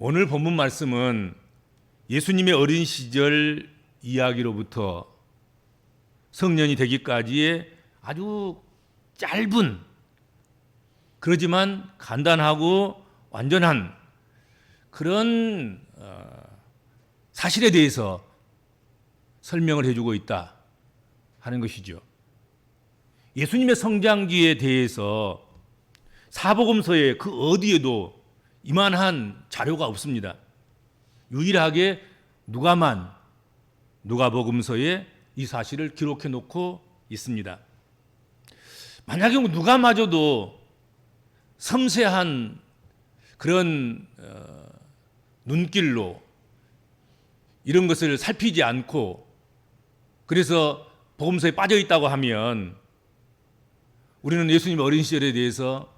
오늘 본문 말씀은 예수님의 어린 시절 이야기로부터 성년이 되기까지의 아주 짧은, 그러지만 간단하고 완전한 그런 사실에 대해서 설명을 해주고 있다 하는 것이죠. 예수님의 성장기에 대해서 사복음서에 그 어디에도 이만한 자료가 없습니다. 유일하게 누가복음서에 이 사실을 기록해 놓고 있습니다. 만약에 누가마저도 섬세한 그런 눈길로 이런 것을 살피지 않고 그래서 복음서에 빠져 있다고 하면 우리는 예수님 어린 시절에 대해서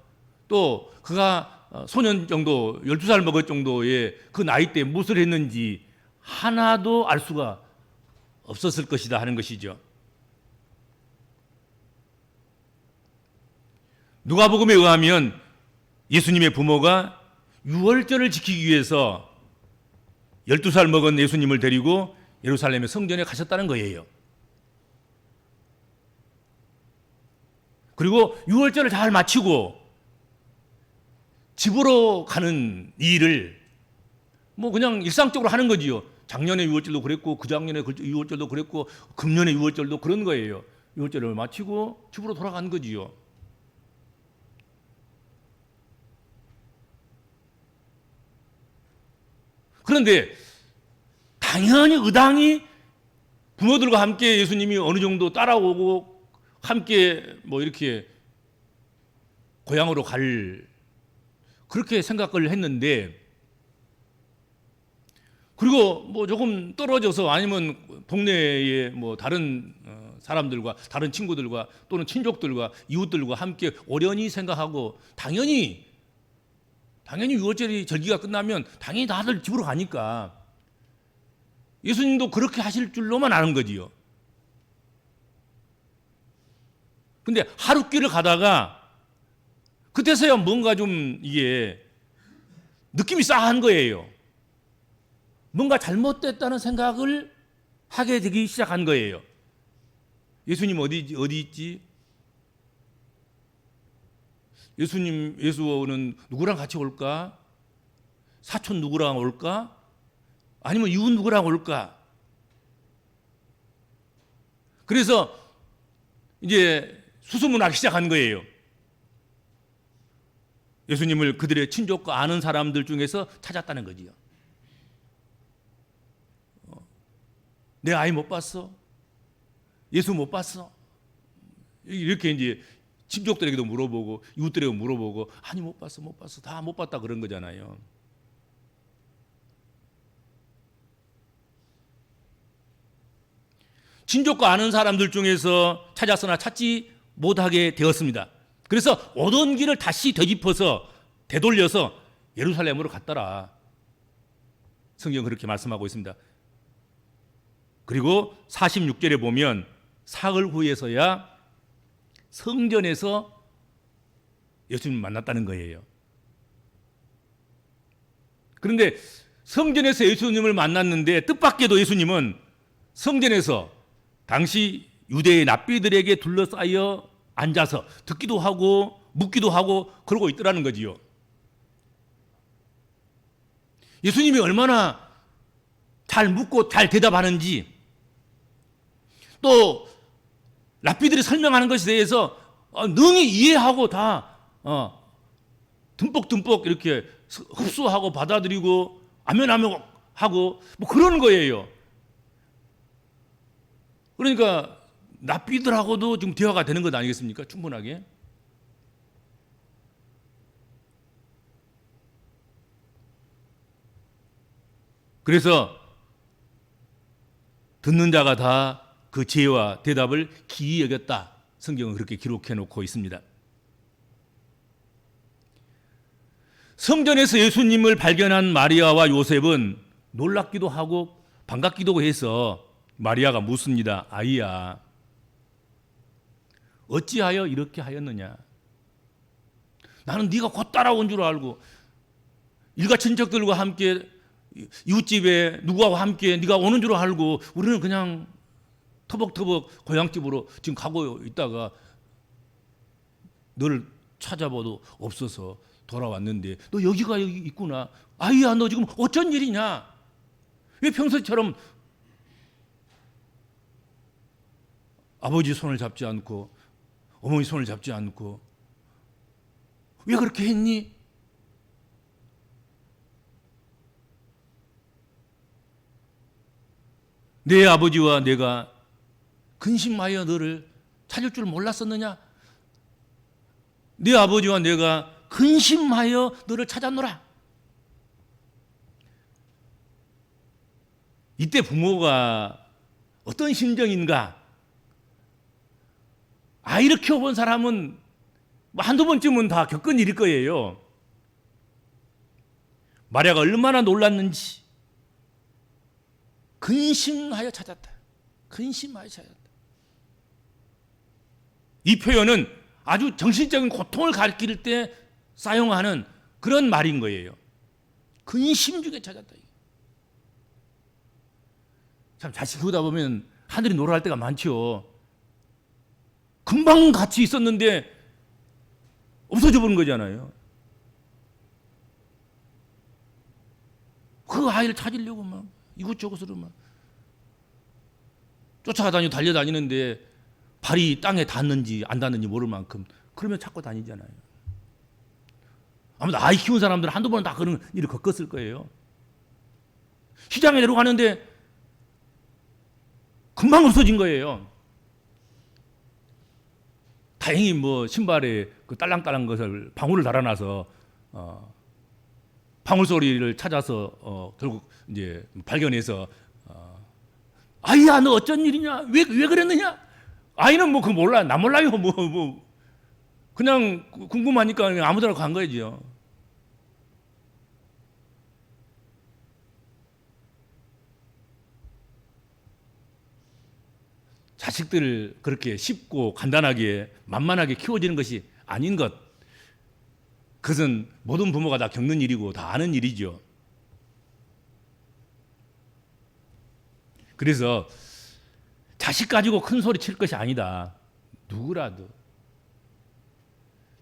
또 그가 소년 정도 12살 먹을 정도의 그 나이 때 무엇을 했는지 하나도 알 수가 없었을 것이다 하는 것이죠. 누가복음에 의하면 예수님의 부모가 유월절을 지키기 위해서 12살 먹은 예수님을 데리고 예루살렘의 성전에 가셨다는 거예요. 그리고 유월절을 잘 마치고 집으로 가는 일을 그냥 일상적으로 하는 거지요. 작년에 유월절도 그랬고 그작년에 유월절도 그랬고 금년에 유월절도 그런 거예요. 유월절을 마치고 집으로 돌아간 거지요. 그런데 당연히 의당이 부모들과 함께 예수님이 어느 정도 따라오고 함께 이렇게 고향으로 갈 그렇게 생각을 했는데, 그리고 조금 떨어져서 아니면 동네에 다른 사람들과 다른 친구들과 또는 친족들과 이웃들과 함께 오련히 생각하고 당연히 유월절이 절기가 끝나면 당연히 다들 집으로 가니까 예수님도 그렇게 하실 줄로만 아는 거지요. 근데 하룻길을 가다가 그때서야 뭔가 좀 이게 느낌이 싸한 거예요. 뭔가 잘못됐다는 생각을 하게 되기 시작한 거예요. 예수님 어디 있지? 예수는 누구랑 같이 올까? 사촌 누구랑 올까? 아니면 이웃 누구랑 올까? 그래서 이제 수소문하기 시작한 거예요. 예수님을 그들의 친족과 아는 사람들 중에서 찾았다는 거지요. 내 아이 못 봤어? 예수 못 봤어? 이렇게 이제 친족들에게도 물어보고 이웃들에게도 물어보고 아니 못 봤어 다 못 봤다 그런 거잖아요. 친족과 아는 사람들 중에서 찾았으나 찾지 못하게 되었습니다. 그래서 오던 길을 다시 되돌려서 예루살렘으로 갔더라. 성경은 그렇게 말씀하고 있습니다. 그리고 46절에 보면 사흘 후에서야 성전에서 예수님을 만났다는 거예요. 그런데 성전에서 예수님을 만났는데 뜻밖에도 예수님은 성전에서 당시 유대의 랍비들에게 둘러싸여 앉아서 듣기도 하고 묻기도 하고 그러고 있더라는 거지요. 예수님이 얼마나 잘 묻고 잘 대답하는지, 또 랍비들이 설명하는 것에 대해서 능히 이해하고 다 듬뿍듬뿍 이렇게 흡수하고 받아들이고 아멘 하고 그런 거예요. 그러니까 랍비들하고도 지금 대화가 되는 것 아니겠습니까? 충분하게. 그래서 듣는 자가 다 그 지혜와 대답을 기이 여겼다. 성경은 그렇게 기록해 놓고 있습니다. 성전에서 예수님을 발견한 마리아와 요셉은 놀랍기도 하고 반갑기도 해서 마리아가 묻습니다. 아이야, 어찌하여 이렇게 하였느냐? 나는 네가 곧 따라온 줄 알고 일가 친척들과 함께 이웃집에 누구하고 함께 네가 오는 줄 알고 우리는 그냥 터벅터벅 고향집으로 지금 가고 있다가 너를 찾아봐도 없어서 돌아왔는데 너 여기 있구나. 아이야, 너 지금 어쩐 일이냐? 왜 평소처럼 아버지 손을 잡지 않고 어머니 손을 잡지 않고 왜 그렇게 했니? 내 아버지와 내가 근심하여 너를 찾을 줄 몰랐었느냐? 네 아버지와 내가 근심하여 너를 찾았노라. 이때 부모가 어떤 심정인가? 아이를 키워본 사람은 한두 번쯤은 다 겪은 일일 거예요. 마리아가 얼마나 놀랐는지. 근심하여 찾았다. 근심하여 찾았다. 이 표현은 아주 정신적인 고통을 가리킬 때 사용하는 그런 말인 거예요. 근심 중에 찾았다. 참 자식 키우다 보면 하늘이 노래할 때가 많죠. 금방 같이 있었는데 없어져 버린 거잖아요. 그 아이를 찾으려고 막 이곳저곳으로 막 쫓아다니고 달려다니는데 발이 땅에 닿는지 안 닿는지 모를 만큼 그러면 찾고 다니잖아요. 아무도 아이 키운 사람들은 한두 번은 다 그런 일을 겪었을 거예요. 시장에 내려가는데 금방 없어진 거예요. 다행히 뭐 신발에 그 딸랑딸랑 것을 방울을 달아놔서 방울 소리를 찾아서 결국 이제 발견해서 아이야, 너 어쩐 일이냐? 왜 그랬느냐? 아이는 뭐 그거 몰라. 나 몰라요. 뭐 그냥 궁금하니까 그냥 아무데나 간 거죠. 자식들을 그렇게 쉽고 간단하게 만만하게 키워지는 것이 아닌 것. 그것은 모든 부모가 다 겪는 일이고 다 아는 일이죠. 그래서 자식 가지고 큰 소리 칠 것이 아니다. 누구라도.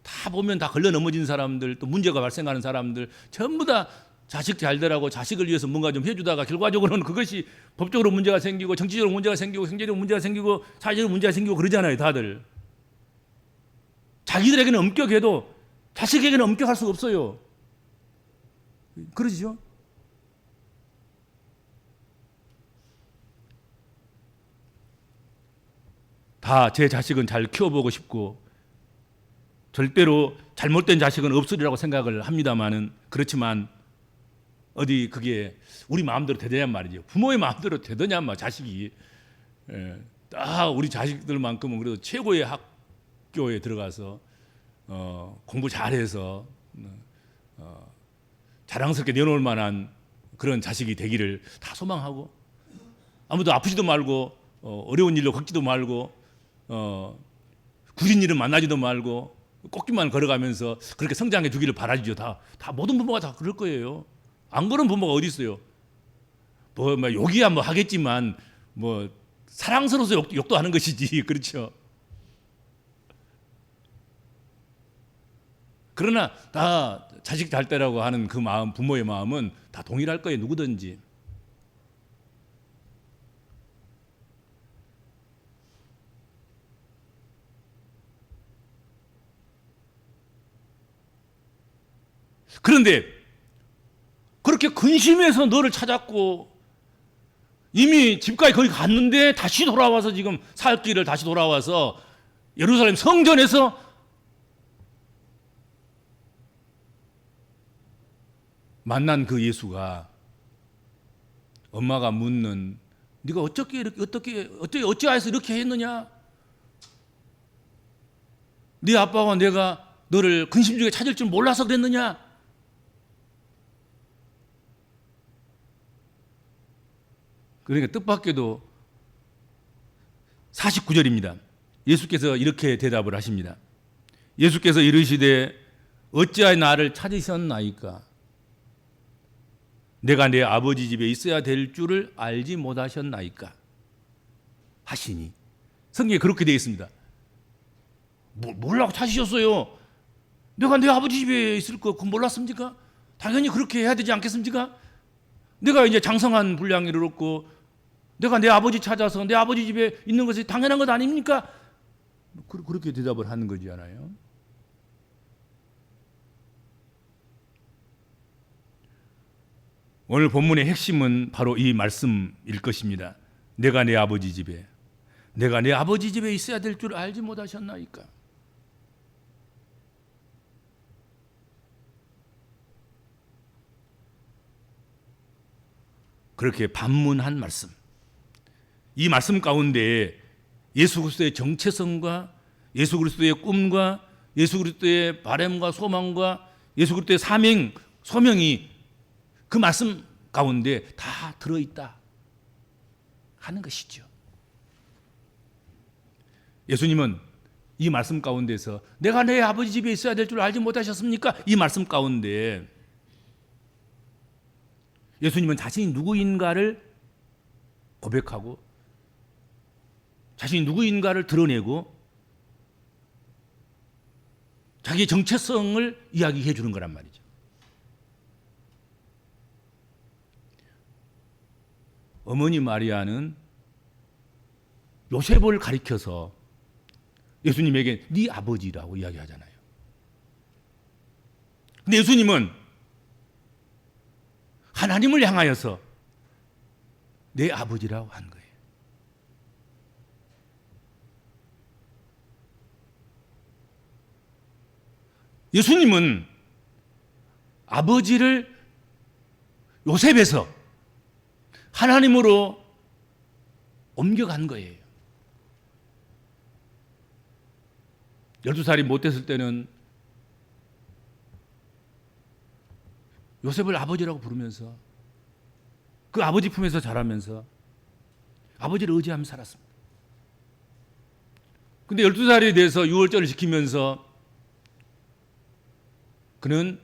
다 보면 다 걸려 넘어진 사람들, 또 문제가 발생하는 사람들 전부 다 자식 잘 되라고 자식을 위해서 뭔가 좀 해주다가 결과적으로는 그것이 법적으로 문제가 생기고 정치적으로 문제가 생기고 경제적으로 문제가 생기고 사회적으로 문제가 생기고 그러잖아요. 다들. 자기들에게는 엄격해도 자식에게는 엄격할 수가 없어요. 그러시죠? 다 제 자식은 잘 키워보고 싶고 절대로 잘못된 자식은 없으리라고 생각을 합니다만은 그렇지만 어디 그게 우리 마음대로 되느냐 말이죠. 부모의 마음대로 되느냐 말 자식이. 우리 자식들만큼은 그래도 최고의 학교에 들어가서 공부 잘해서 자랑스럽게 내놓을 만한 그런 자식이 되기를 다 소망하고 아무도 아프지도 말고 어려운 일로 겪지도 말고 굳은 일은 만나지도 말고 꽃길만 걸어가면서 그렇게 성장해 주기를 바라죠. 다 모든 부모가 다 그럴 거예요. 안 그런 부모가 어디 있어요? 뭐 욕이야 뭐 하겠지만 뭐 사랑스러워서 욕도 하는 것이지. 그렇죠? 그러나 다 자식 잘 되라고 하는 그 마음, 부모의 마음은 다 동일할 거예요. 누구든지. 그런데 그렇게 근심해서 너를 찾았고 이미 집까지 거기 갔는데 다시 돌아와서 지금 살 길을 다시 돌아와서 예루살렘 성전에서 만난 그 예수가 엄마가 묻는 네가 어찌하여서 이렇게 했느냐? 네 아빠와 내가 너를 근심 중에 찾을 줄 몰라서 그랬느냐? 그러니까 뜻밖에도 49절입니다. 예수께서 이렇게 대답을 하십니다. 예수께서 이르시되 어찌하여 나를 찾으셨나이까? 내가 내 아버지 집에 있어야 될 줄을 알지 못하셨나이까 하시니. 성경에 그렇게 되어 있습니다. 뭐라고 찾으셨어요? 내가 내 아버지 집에 있을 거 그건 몰랐습니까? 당연히 그렇게 해야 되지 않겠습니까? 내가 이제 장성한 분량을 얻고 내가 내 아버지 찾아서 내 아버지 집에 있는 것이 당연한 것 아닙니까? 그렇게 대답을 하는 거잖아요. 오늘 본문의 핵심은 바로 이 말씀일 것입니다. 내가 내 아버지 집에 있어야 될 줄 알지 못하셨나이까. 그렇게 반문한 말씀. 이 말씀 가운데 예수 그리스도의 정체성과 예수 그리스도의 꿈과 예수 그리스도의 바람과 소망과 예수 그리스도의 사명, 소명이 그 말씀 가운데 다 들어있다 하는 것이죠. 예수님은 이 말씀 가운데서 내가 내 아버지 집에 있어야 될 줄 알지 못하셨습니까? 이 말씀 가운데 예수님은 자신이 누구인가를 고백하고 자신이 누구인가를 드러내고 자기의 정체성을 이야기해 주는 거란 말이죠. 어머니 마리아는 요셉을 가리켜서 예수님에게 네 아버지라고 이야기하잖아요. 근데 예수님은 하나님을 향하여서 내 아버지라고 한 거예요. 예수님은 아버지를 요셉에서 하나님으로 옮겨간 거예요. 12살이 못 됐을 때는 요셉을 아버지라고 부르면서 그 아버지 품에서 자라면서 아버지를 의지하며 살았습니다. 근데 12살이 돼서 유월절을 지키면서 그는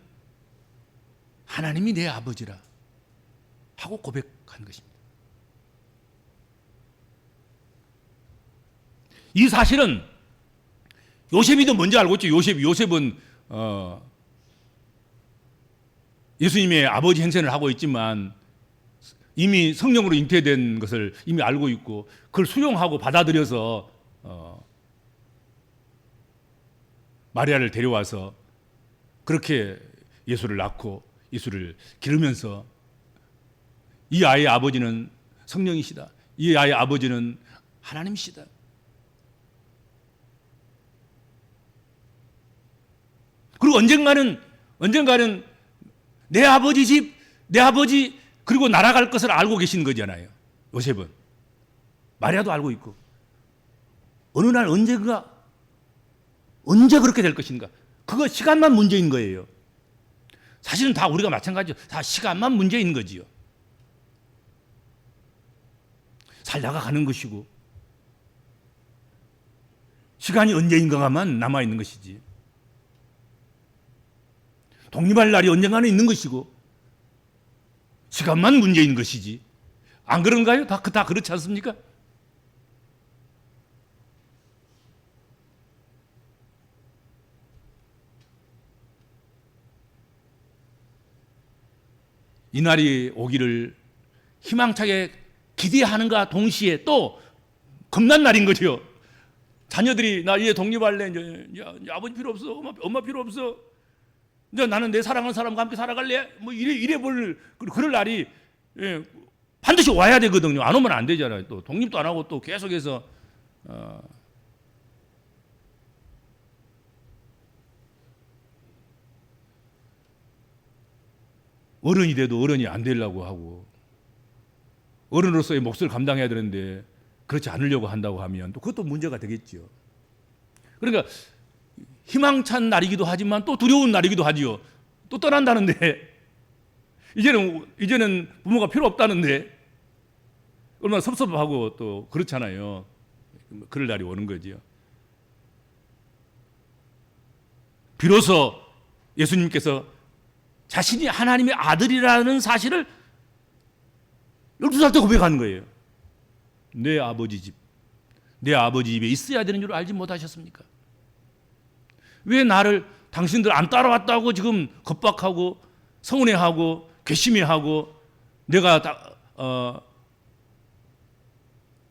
하나님이 내 아버지라 하고 고백한 것입니다. 이 사실은 요셉이도 먼저 알고 있죠. 요셉은 예수님의 아버지 행세를 하고 있지만 이미 성령으로 잉태된 것을 이미 알고 있고 그걸 수용하고 받아들여서 마리아를 데려와서 그렇게 예수를 낳고 예수를 기르면서 이 아이의 아버지는 성령이시다. 이 아이의 아버지는 하나님이시다. 그리고 언젠가는 내 아버지 집, 내 아버지 그리고 날아갈 것을 알고 계신 거잖아요. 요셉은. 마리아도 알고 있고. 어느 날 언제 그렇게 될 것인가. 그거 시간만 문제인 거예요. 사실은 다 우리가 마찬가지죠. 다 시간만 문제인 거지요. 살다가 가는 것이고 시간이 언제인가만 남아있는 것이지. 독립할 날이 언젠가는 있는 것이고 시간만 문제인 것이지. 안 그런가요? 다 그렇지 않습니까? 이 날이 오기를 희망차게 기대하는가 동시에 또 겁난 날인 거죠. 자녀들이 나 이제 독립할래. 이제 아버지 필요 없어. 엄마 필요 없어. 이제 나는 내 사랑하는 사람과 함께 살아갈래. 뭐 이래 볼 그럴 날이 반드시 와야 되거든요. 안 오면 안 되잖아요. 또 독립도 안 하고 또 계속해서 어른이 돼도 어른이 안 되려고 하고 어른으로서의 몫을 감당해야 되는데 그렇지 않으려고 한다고 하면 또 그것도 문제가 되겠죠. 그러니까 희망찬 날이기도 하지만 또 두려운 날이기도 하지요. 또 떠난다는데 이제는 부모가 필요 없다는데 얼마나 섭섭하고 또 그렇잖아요. 그럴 날이 오는 거지요. 비로소 예수님께서 자신이 하나님의 아들이라는 사실을 12살 때 고백하는 거예요. 내 아버지 집, 내 아버지 집에 있어야 되는 줄 알지 못하셨습니까? 왜 나를 당신들 안 따라왔다고 지금 겁박하고 서운해하고 괘씸해하고 내가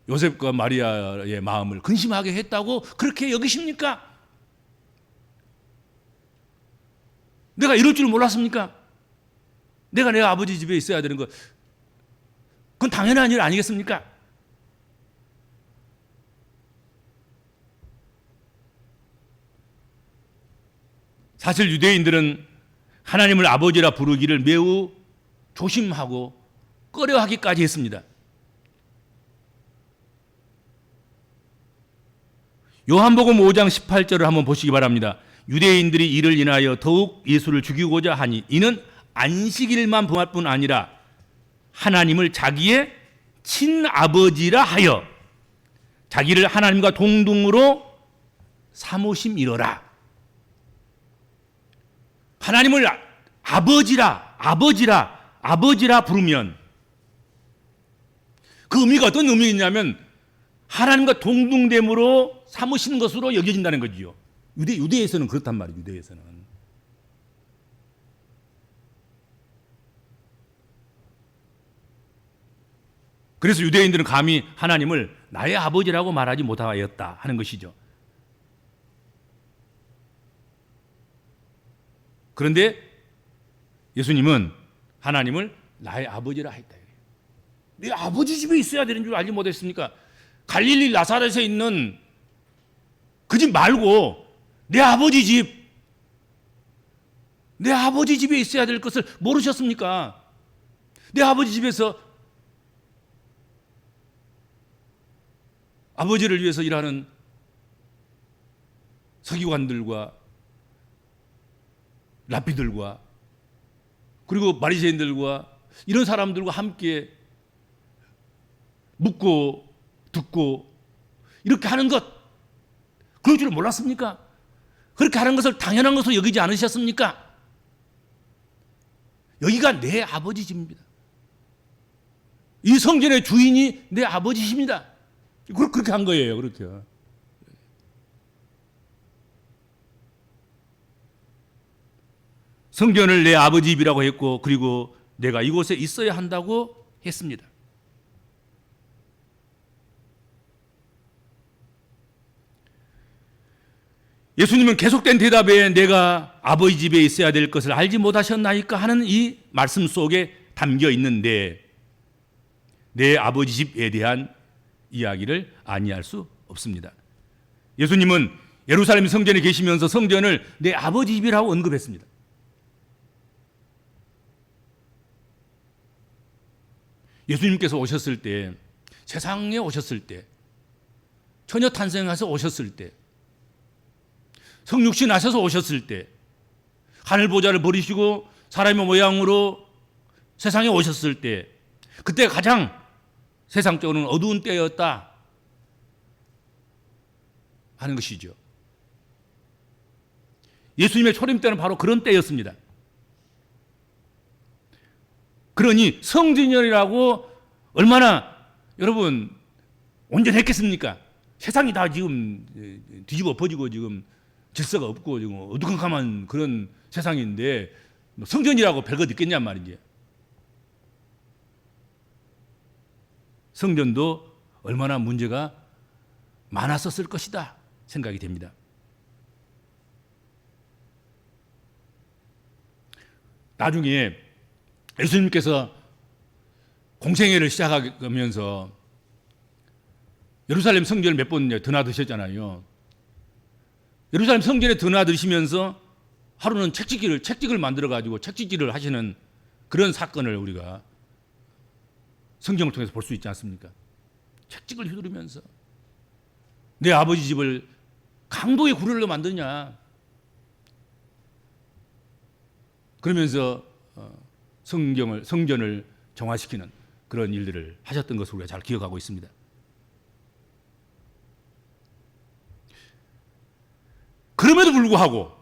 요셉과 마리아의 마음을 근심하게 했다고 그렇게 여기십니까? 내가 이럴 줄 몰랐습니까? 내가 내 아버지 집에 있어야 되는 거, 그건 당연한 일 아니겠습니까? 사실 유대인들은 하나님을 아버지라 부르기를 매우 조심하고 꺼려하기까지 했습니다. 요한복음 5장 18절을 한번 보시기 바랍니다. 유대인들이 이를 인하여 더욱 예수를 죽이고자 하니 이는 안식일만 범할 뿐 아니라 하나님을 자기의 친아버지라 하여 자기를 하나님과 동등으로 삼으심이로라. 하나님을 아버지라 부르면 그 의미가 어떤 의미냐면 하나님과 동등됨으로 삼으신 것으로 여겨진다는 거지요. 유대에서는 그렇단 말이에요. 유대에서는. 그래서 유대인들은 감히 하나님을 나의 아버지라고 말하지 못하였다 하는 것이죠. 그런데 예수님은 하나님을 나의 아버지라 했다. 내 아버지 집에 있어야 되는 줄 알지 못했습니까? 갈릴리 나사렛에 있는 그 집 말고 내 아버지 집에 있어야 될 것을 모르셨습니까? 내 아버지 집에서 아버지를 위해서 일하는 서기관들과 랍비들과 그리고 바리새인들과 이런 사람들과 함께 묻고 듣고 이렇게 하는 것, 그럴 줄 몰랐습니까? 그렇게 하는 것을 당연한 것으로 여기지 않으셨습니까? 여기가 내 아버지 집입니다. 이 성전의 주인이 내 아버지십니다. 그렇게 한 거예요. 그렇게. 성전을 내 아버지 집이라고 했고 그리고 내가 이곳에 있어야 한다고 했습니다. 예수님은 계속된 대답에 내가 아버지 집에 있어야 될 것을 알지 못하셨나이까 하는 이 말씀 속에 담겨 있는데 내 아버지 집에 대한 이야기를 아니할 수 없습니다. 예수님은 예루살렘 성전에 계시면서 성전을 내 아버지 집이라고 언급했습니다. 예수님께서 오셨을 때, 세상에 오셨을 때, 처녀 탄생해서 오셨을 때, 성육신 하셔서 오셨을 때, 하늘 보좌를 버리시고 사람의 모양으로 세상에 오셨을 때, 그때 가장 세상적으로는 어두운 때였다 하는 것이죠. 예수님의 초림 때는 바로 그런 때였습니다. 그러니 성전이라고 얼마나 여러분 온전했겠습니까? 세상이 다 지금 뒤집어 엎어지고 지금 질서가 없고 지금 어두컴컴한 그런 세상인데 성전이라고 별것 있겠냔 말이지. 성전도 얼마나 문제가 많았었을 것이다 생각이 됩니다. 나중에 예수님께서 공생애를 시작하면서 예루살렘 성전을 몇 번 드나드셨잖아요. 예루살렘 성전에 드나드시면서 하루는 책찍이를 만들어가지고 책찍이를 하시는 그런 사건을 우리가 성경을 통해서 볼 수 있지 않습니까? 책찍을 휘두르면서 내 아버지 집을 강도의 구렬로 만드냐 그러면서 성전을 정화시키는 그런 일들을 하셨던 것을 우리가 잘 기억하고 있습니다. 그럼에도 불구하고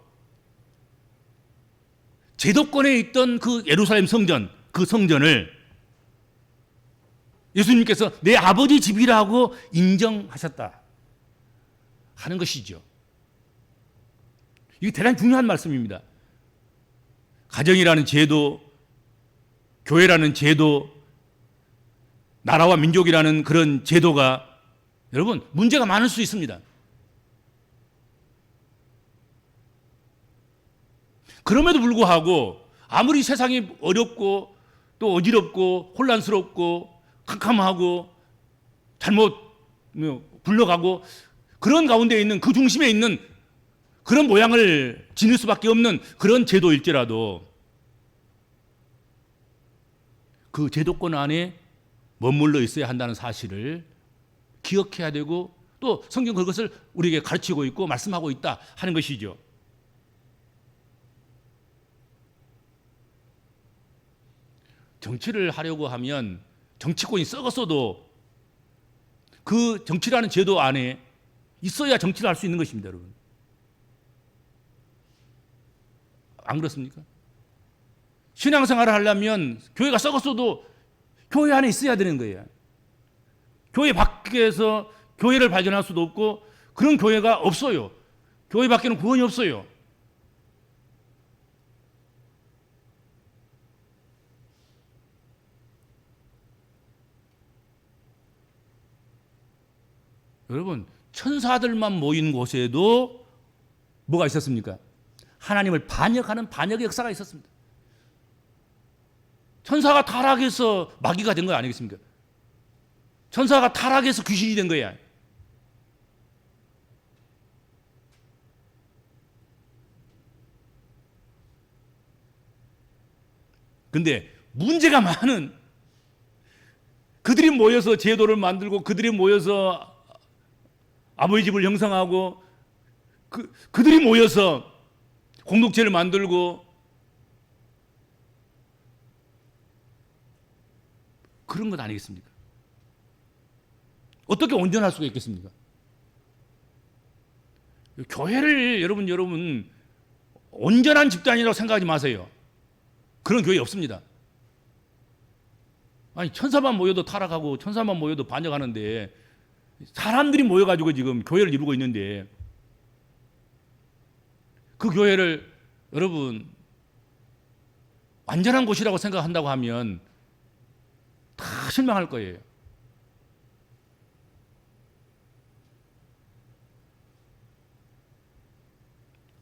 제도권에 있던 그 예루살렘 성전, 그 성전을 예수님께서 내 아버지 집이라고 인정하셨다 하는 것이죠. 이게 대단히 중요한 말씀입니다. 가정이라는 제도, 교회라는 제도, 나라와 민족이라는 그런 제도가 여러분 문제가 많을 수 있습니다. 그럼에도 불구하고 아무리 세상이 어렵고 또 어지럽고 혼란스럽고 캄캄하고 잘못 굴러가고 그런 가운데 있는 그 중심에 있는 그런 모양을 지닐 수밖에 없는 그런 제도일지라도 그 제도권 안에 머물러 있어야 한다는 사실을 기억해야 되고 또 성경 그것을 우리에게 가르치고 있고 말씀하고 있다 하는 것이죠. 정치를 하려고 하면 정치권이 썩었어도 그 정치라는 제도 안에 있어야 정치를 할 수 있는 것입니다, 여러분. 안 그렇습니까? 신앙생활을 하려면 교회가 썩었어도 교회 안에 있어야 되는 거예요. 교회 밖에서 교회를 발견할 수도 없고 그런 교회가 없어요. 교회 밖에는 구원이 없어요. 여러분, 천사들만 모인 곳에도 뭐가 있었습니까? 하나님을 반역하는 반역의 역사가 있었습니다. 천사가 타락해서 마귀가 된 거 아니겠습니까? 천사가 타락해서 귀신이 된 거야. 근데 문제가 많은 그들이 모여서 제도를 만들고 그들이 모여서 아버지 집을 형성하고 그들이 모여서 공동체를 만들고 그런 것 아니겠습니까? 어떻게 온전할 수가 있겠습니까? 교회를 여러분 온전한 집단이라고 생각하지 마세요. 그런 교회 없습니다. 아니 천사만 모여도 타락하고 천사만 모여도 반역하는데 사람들이 모여가지고 지금 교회를 이루고 있는데 그 교회를 여러분 완전한 곳이라고 생각한다고 하면 다 실망할 거예요.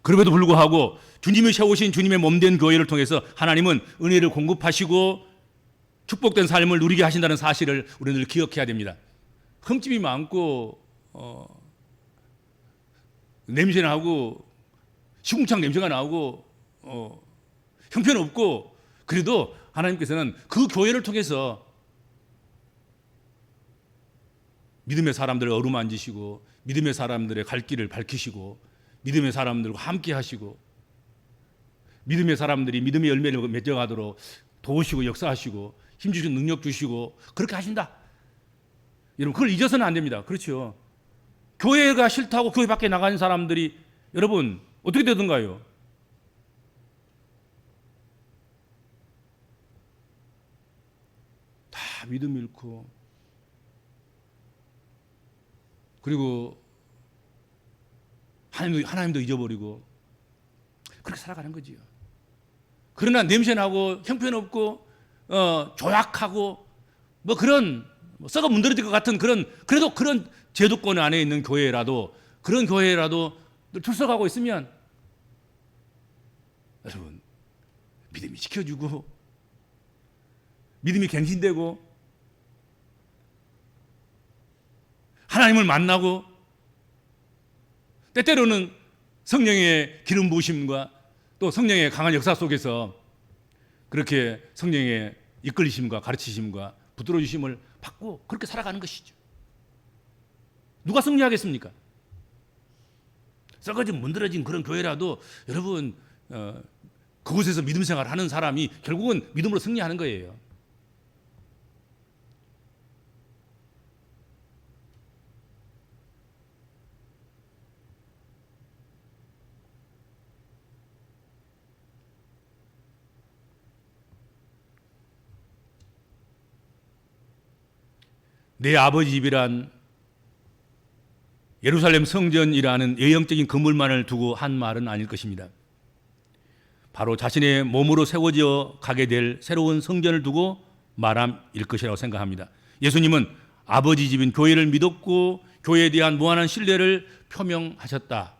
그럼에도 불구하고 주님이 세우신 주님의 몸된 교회를 통해서 하나님은 은혜를 공급하시고 축복된 삶을 누리게 하신다는 사실을 우리는 늘 기억해야 됩니다. 흠집이 많고 냄새나고 시궁창 냄새가 나고 형편없고 그래도 하나님께서는 그 교회를 통해서 믿음의 사람들을 어루만지시고 믿음의 사람들의 갈 길을 밝히시고 믿음의 사람들과 함께 하시고 믿음의 사람들이 믿음의 열매를 맺어가도록 도우시고 역사하시고 힘주시고 능력 주시고 그렇게 하신다. 여러분 그걸 잊어서는 안 됩니다. 그렇죠. 교회가 싫다고 교회 밖에 나가는 사람들이 여러분 어떻게 되던가요? 다 믿음 잃고 그리고 하나님도 잊어버리고 그렇게 살아가는 거지요. 그러나 냄새나고 형편없고 조약하고 뭐 그런 썩어 문드러질 것 같은 그래도 그런 제도권 안에 있는 교회라도 그런 교회라도 출석하고 있으면 여러분 믿음이 지켜주고 믿음이 갱신되고 하나님을 만나고 때때로는 성령의 기름 부으심과 또 성령의 강한 역사 속에서 그렇게 성령의 이끌리심과 가르치심과 붙들어 주심을 받고 그렇게 살아가는 것이죠. 누가 승리하겠습니까? 썩어진 문드러진 그런 교회라도 여러분 그곳에서 믿음 생활을 하는 사람이 결국은 믿음으로 승리하는 거예요. 내 아버지 집이란 예루살렘 성전이라는 외형적인 건물만을 두고 한 말은 아닐 것입니다. 바로 자신의 몸으로 세워져 가게 될 새로운 성전을 두고 말함일 것이라고 생각합니다. 예수님은 아버지 집인 교회를 믿었고 교회에 대한 무한한 신뢰를 표명하셨다.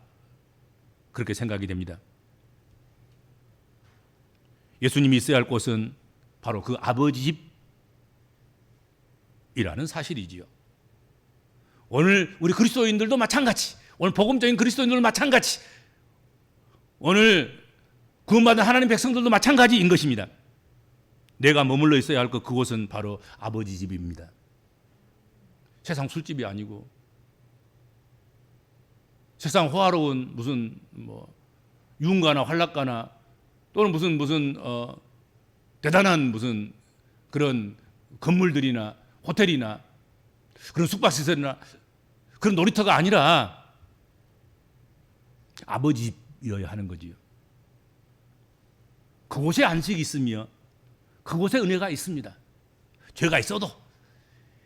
그렇게 생각이 됩니다. 예수님이 있어야 할 곳은 바로 그 아버지 집이라는 사실이지요. 오늘 우리 그리스도인들도 마찬가지, 오늘 복음적인 그리스도인들도 마찬가지, 오늘 구원받은 하나님 백성들도 마찬가지인 것입니다. 내가 머물러 있어야 할 그곳은 바로 아버지 집입니다. 세상 술집이 아니고 세상 호화로운 무슨 유흥가나 환락가나 또는 무슨 대단한 무슨 그런 건물들이나 호텔이나 그런 숙박시설이나 그런 놀이터가 아니라 아버지 집이어야 하는 거지요. 그곳에 안식이 있으며 그곳에 은혜가 있습니다. 죄가 있어도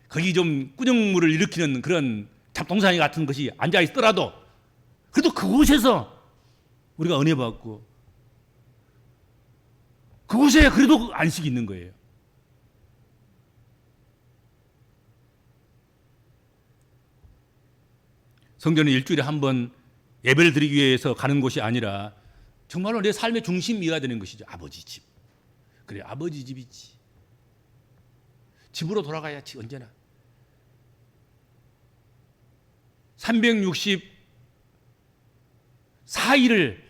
거기 좀 꾸정물을 일으키는 그런 잡동사니 같은 것이 앉아 있더라도 그래도 그곳에서 우리가 은혜 받고 그곳에 그래도 안식이 있는 거예요. 성전은 일주일에 한 번 예배를 드리기 위해서 가는 곳이 아니라 정말로 내 삶의 중심이어야 되는 것이죠. 아버지 집. 그래, 아버지 집이지. 집으로 돌아가야지, 언제나. 364일을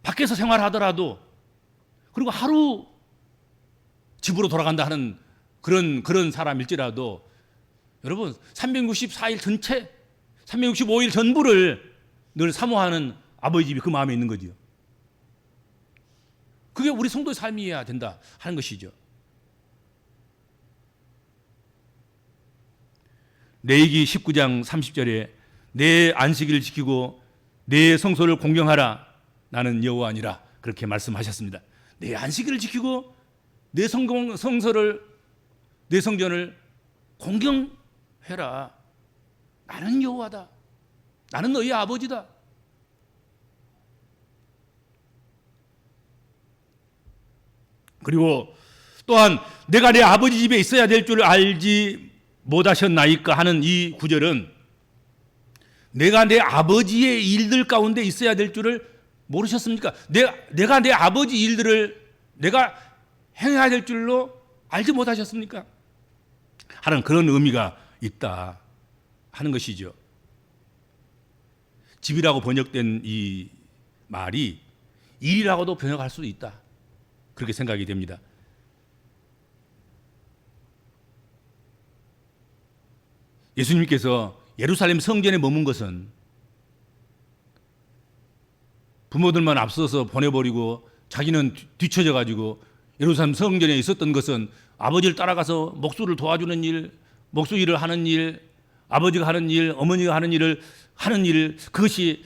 밖에서 생활하더라도 그리고 하루 집으로 돌아간다 하는 그런 사람일지라도 여러분 364일 전체 365일 전부를 늘 사모하는 아버지 집이 그 마음에 있는 거지요. 그게 우리 성도의 삶이어야 된다 하는 것이죠. 레위기 19장 30절에 내 안식일을 지키고 내 성소를 공경하라 나는 여호와니라 그렇게 말씀하셨습니다. 내 안식일을 지키고 내 성소를 내 성전을 공경해라. 나는 여호와다. 나는 너희 아버지다. 그리고 또한 내가 내 아버지 집에 있어야 될 줄 알지 못하셨나이까 하는 이 구절은 내가 내 아버지의 일들 가운데 있어야 될 줄을 모르셨습니까? 내가 내 아버지 일들을 내가 행해야 될 줄로 알지 못하셨습니까? 하는 그런 의미가 있다 하는 것이죠. 집이라고 번역된 이 말이 일이라고도 번역할 수도 있다. 그렇게 생각이 됩니다. 예수님께서 예루살렘 성전에 머문 것은 부모들만 앞서서 보내버리고 자기는 뒤처져 가지고 예루살렘 성전에 있었던 것은 아버지를 따라가서 목수를 도와주는 일, 목수 일을 하는 일, 아버지가 하는 일, 어머니가 하는 일 그것이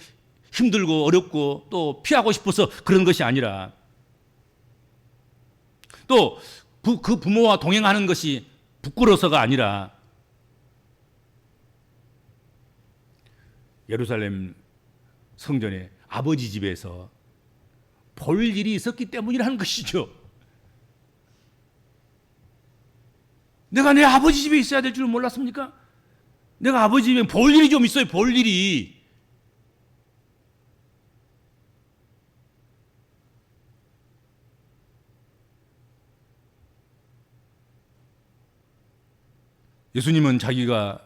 힘들고 어렵고 또 피하고 싶어서 그런 것이 아니라 또 그 부모와 동행하는 것이 부끄러워서가 아니라 예루살렘 성전에 아버지 집에서 볼 일이 있었기 때문이라는 것이죠. 내가 내 아버지 집에 있어야 될 줄 몰랐습니까? 내가 아버지 집에 볼 일이 좀 있어요. 볼 일이. 예수님은 자기가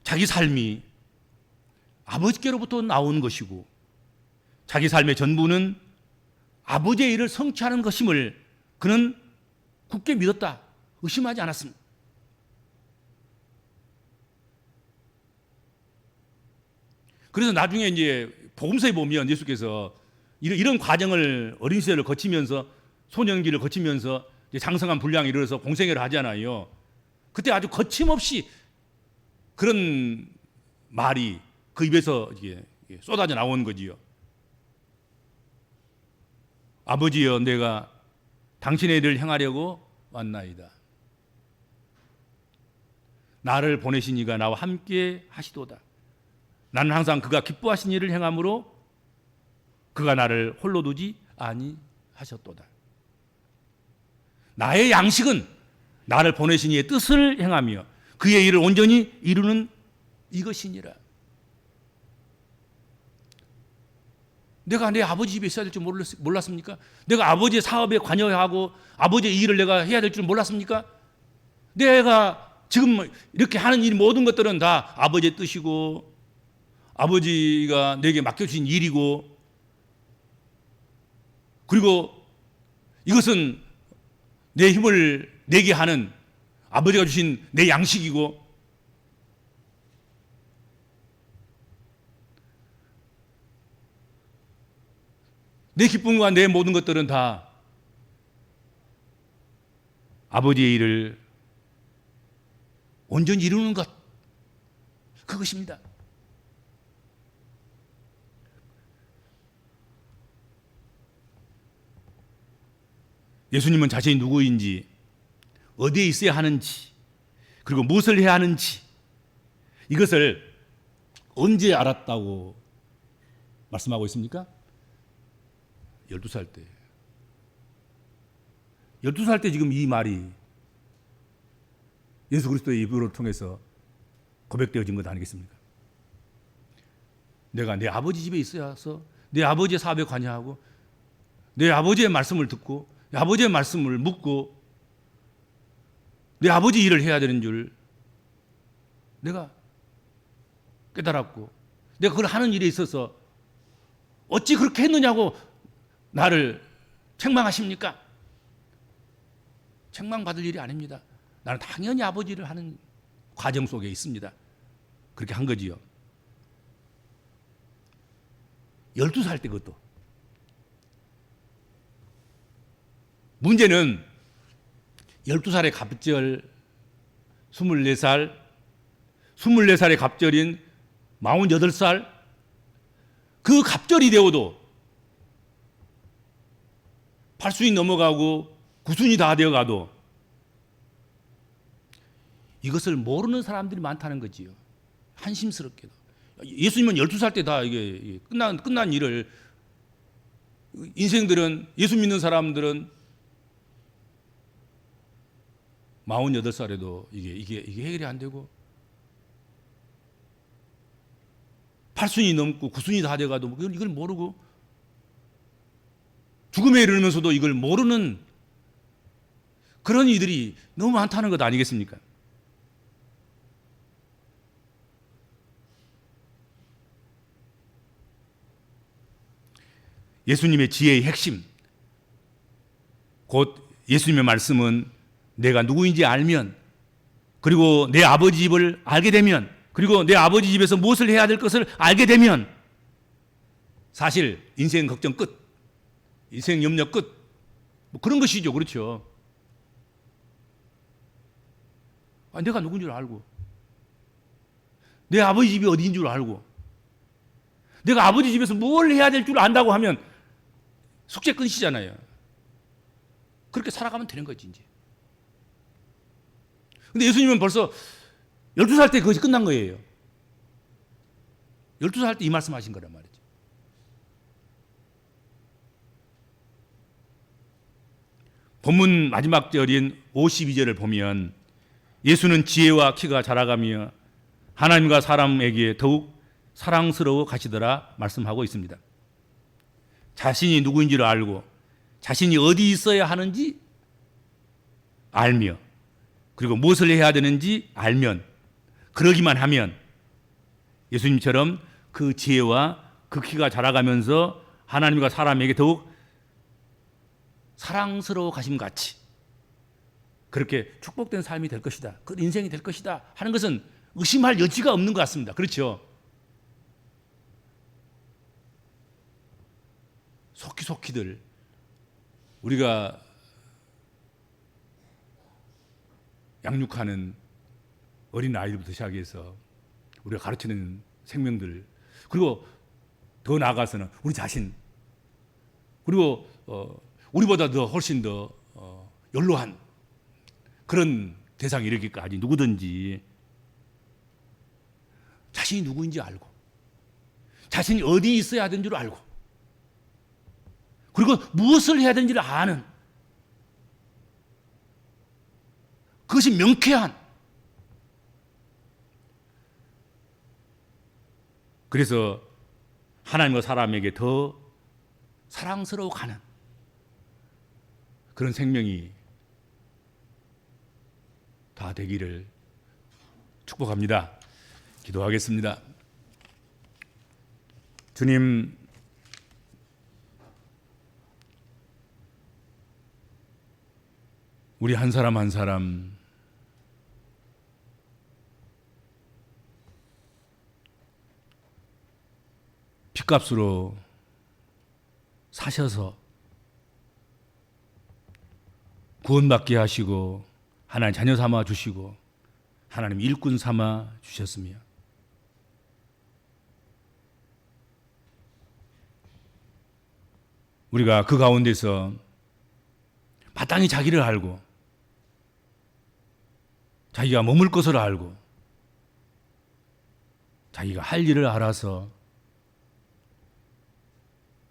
자기 삶이 아버지께로부터 나온 것이고 자기 삶의 전부는 아버지의 일을 성취하는 것임을 그는 굳게 믿었다. 의심하지 않았습니다. 그래서 나중에 이제 복음서에 보면 예수께서 이런 과정을 어린 시절을 거치면서 소년기를 거치면서 장성한 분량이 이르러서 공생애를 하잖아요. 그때 아주 거침없이 그런 말이 그 입에서 쏟아져 나온 거지요. 아버지여, 내가 당신의 일을 행하려고 왔나이다. 나를 보내신 이가 나와 함께 하시도다. 나는 항상 그가 기뻐하신 일을 행함으로 그가 나를 홀로 두지 아니하셨도다. 나의 양식은 나를 보내신 이의 뜻을 행하며 그의 일을 온전히 이루는 이것이니라. 내가 내 아버지 집에 있어야 될 줄 몰랐습니까? 내가 아버지의 사업에 관여하고 아버지의 일을 내가 해야 될 줄 몰랐습니까? 내가 지금 이렇게 하는 일 모든 것들은 다 아버지의 뜻이고 아버지가 내게 맡겨주신 일이고, 그리고 이것은 내 힘을 내게 하는 아버지가 주신 내 양식이고, 내 기쁨과 내 모든 것들은 다 아버지의 일을 온전히 이루는 것, 그것입니다. 예수님은 자신이 누구인지, 어디에 있어야 하는지, 그리고 무엇을 해야 하는지, 이것을 언제 알았다고 말씀하고 있습니까? 12살 때. 12살 때 지금 이 말이 예수 그리스도의 입으로 통해서 고백되어진 것 아니겠습니까? 내가 내 아버지 집에 있어서 내 아버지의 사업에 관여하고 내 아버지의 말씀을 듣고 내 아버지의 말씀을 묻고 내 아버지 일을 해야 되는 줄 내가 깨달았고, 내가 그걸 하는 일에 있어서 어찌 그렇게 했느냐고 나를 책망하십니까? 책망받을 일이 아닙니다. 나는 당연히 아버지 일을 하는 과정 속에 있습니다. 그렇게 한 거지요. 12살 때 그것도. 문제는 12살의 갑절, 24살, 24살의 갑절인 48살, 그 갑절이 되어도 8순이 넘어가고 9순이 다 되어가도 이것을 모르는 사람들이 많다는 거지요. 한심스럽게도. 예수님은 12살 때 다 이게 끝난 일을, 인생들은, 예수 믿는 사람들은 48살에도 이게 해결이 안 되고 8순이 넘고 9순이 다 돼가도 이걸 모르고 죽음에 이르면서도 이걸 모르는 그런 이들이 너무 많다는 것 아니겠습니까? 예수님의 지혜의 핵심, 곧 예수님의 말씀은 내가 누구인지 알면, 그리고 내 아버지 집을 알게 되면, 그리고 내 아버지 집에서 무엇을 해야 될 것을 알게 되면 사실 인생 걱정 끝, 인생 염려 끝, 뭐 그런 것이죠. 그렇죠. 내가 누군 줄 알고, 내 아버지 집이 어디인 줄 알고, 내가 아버지 집에서 뭘 해야 될 줄 안다고 하면 숙제 끝이잖아요. 그렇게 살아가면 되는 거지 이제. 근데 예수님은 벌써 12살 때 그것이 끝난 거예요. 12살 때 이 말씀하신 거란 말이죠. 본문 마지막 절인 52절을 보면 예수는 지혜와 키가 자라가며 하나님과 사람에게 더욱 사랑스러워 가시더라 말씀하고 있습니다. 자신이 누구인지를 알고 자신이 어디 있어야 하는지 알며, 그리고 무엇을 해야 되는지 알면, 그러기만 하면 예수님처럼 그 지혜와 그 키가 자라가면서 하나님과 사람에게 더욱 사랑스러워 가심 같이 그렇게 축복된 삶이 될 것이다, 그 인생이 될 것이다 하는 것은 의심할 여지가 없는 것 같습니다. 그렇죠? 속히들 우리가 양육하는 어린 아이들부터 시작해서 우리가 가르치는 생명들, 그리고 더 나아가서는 우리 자신, 그리고 우리보다 더 훨씬 더 연로한 그런 대상이 이르기까지 누구든지 자신이 누구인지 알고 자신이 어디에 있어야 하는 줄 알고 그리고 무엇을 해야 되는지를 아는 그것이 명쾌한 그래서 하나님과 사람에게 더 사랑스러워 가는 그런 생명이 다 되기를 축복합니다. 기도하겠습니다. 주님, 우리 한 사람 한 사람 핏값으로 사셔서 구원받게 하시고 하나님 자녀 삼아 주시고 하나님 일꾼 삼아 주셨으며 우리가 그 가운데서 마땅히 자기를 알고 자기가 머물 것을 알고 자기가 할 일을 알아서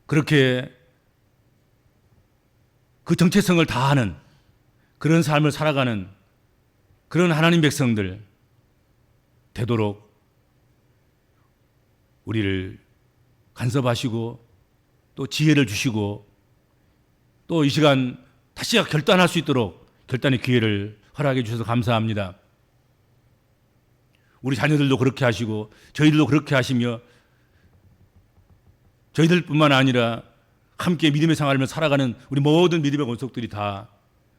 그렇게 그 정체성을 다하는 그런 삶을 살아가는 그런 하나님 백성들 되도록 우리를 간섭하시고 또 지혜를 주시고 또 이 시간 다시 결단할 수 있도록 결단의 기회를 허락해 주셔서 감사합니다. 우리 자녀들도 그렇게 하시고 저희들도 그렇게 하시며 저희들뿐만 아니라 함께 믿음의 생활을 살아가는 우리 모든 믿음의 권속들이 다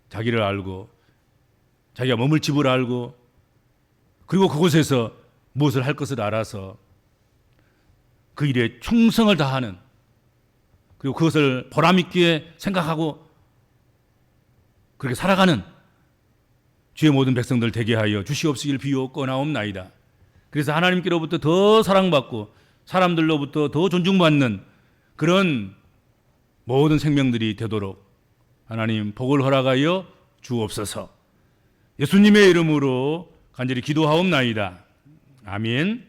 자기를 알고 자기가 머물 집을 알고 그리고 그곳에서 무엇을 할 것을 알아서 그 일에 충성을 다하는 그리고 그것을 보람 있게 생각하고 그렇게 살아가는 주의 모든 백성들 되게 하여 주시옵시길 비옵고나옵나이다. 그래서 하나님께로부터 더 사랑받고 사람들로부터 더 존중받는 그런 모든 생명들이 되도록 하나님 복을 허락하여 주옵소서. 예수님의 이름으로 간절히 기도하옵나이다. 아멘.